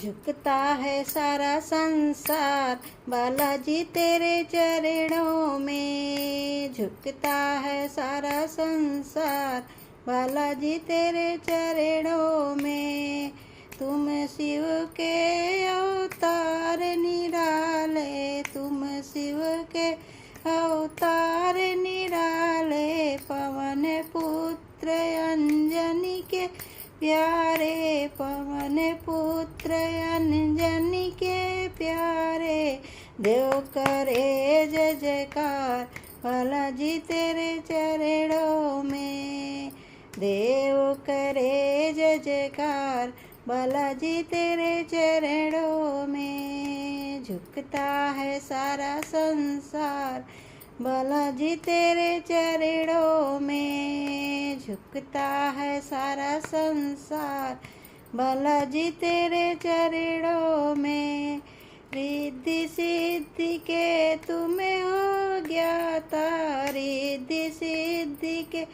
झुकता है सारा संसार बालाजी तेरे चरणों में। झुकता है सारा संसार बालाजी तेरे चरणों में। तुम शिव के अवतार निराले, तुम शिव के अवतार निराले। पवन पुत्र अंजनी के प्यारे, पवन पुत्र अंजनी के प्यारे। देव करे जय जयकार बालाजी तेरे चरणों में। देव करे जय जयकार बालाजी तेरे चरणों में। झुकता है सारा संसार बालाजी तेरे चरणों में। झुकता है सारा संसार बालाजी तेरे चरणों में। रिद्धि सिद्धि के तुम्हें हो ज्ञाता, रिद्धि सिद्धि के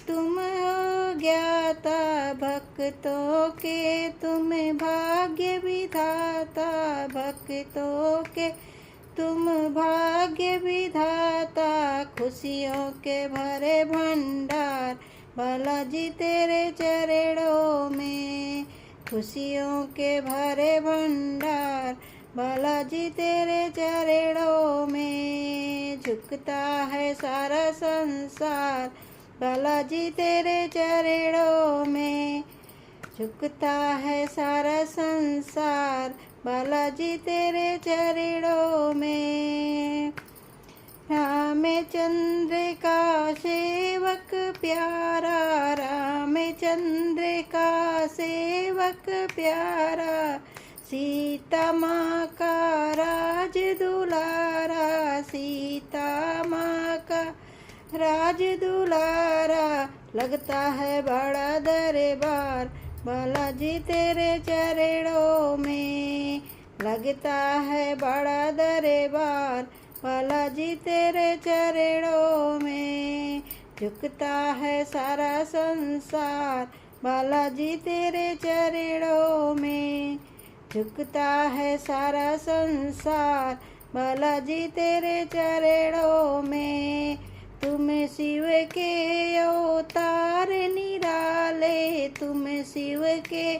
तुम हो ज्ञाता। भक्तों के तुम्हें भाग्य विधाता, भक्तों के तुम भाग्य विधाता। खुशियों के भरे भंडार बालाजी तेरे चरणों में। खुशियों के भरे भंडार बालाजी तेरे चरणों में। झुकता है सारा संसार बालाजी तेरे चरणों में। झुकता है सारा संसार बालाजी तेरे चरणों में। रामचंद्र का सेवक प्यारा, रामचंद्र का सेवक प्यारा। सीता माँ का राज दुलारा, सीता माँ का राज दुलारा। लगता है बड़ा दरबार बालाजी तेरे चरणों में। लगता है बड़ा दरबार बालाजी तेरे चरणों में। झुकता है सारा संसार बालाजी तेरे चरणों में। झुकता है सारा संसार बालाजी तेरे चरणों में। तुम शिव के अवतार निराले, तुम शिव के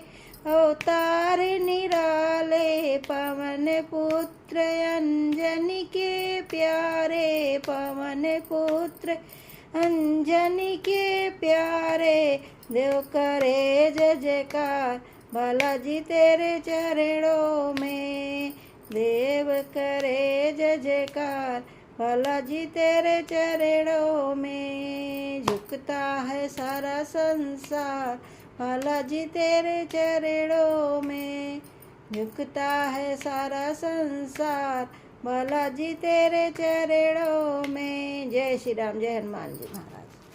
अवतार निराले। पवन पुत्र अंजनी के प्यारे, पवन पुत्र अंजनी के प्यारे। देव करे जय जयकार बालाजी तेरे चरणों में। देव करे जय जयकार बालाजी तेरे चरणों में। झुकता है सारा संसार बालाजी तेरे चरणों में। झुकता है सारा संसार बालाजी तेरे चरणों में। जय श्री राम, जय हनुमान जी महाराज।